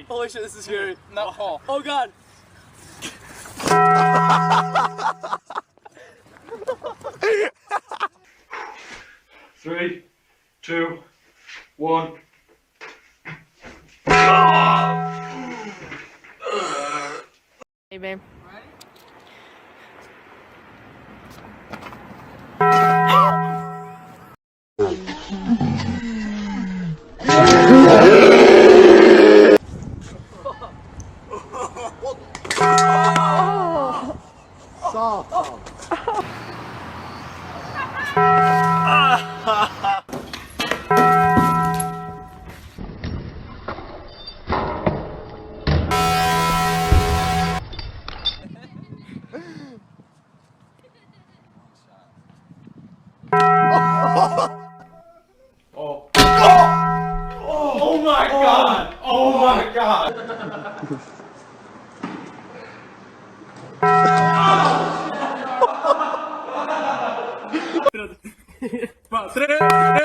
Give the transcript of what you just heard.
Holy shit, this is scary. No. Oh god. Three, two, one. Hey, babe. Oh. Oh my god! Oh my god! Tres.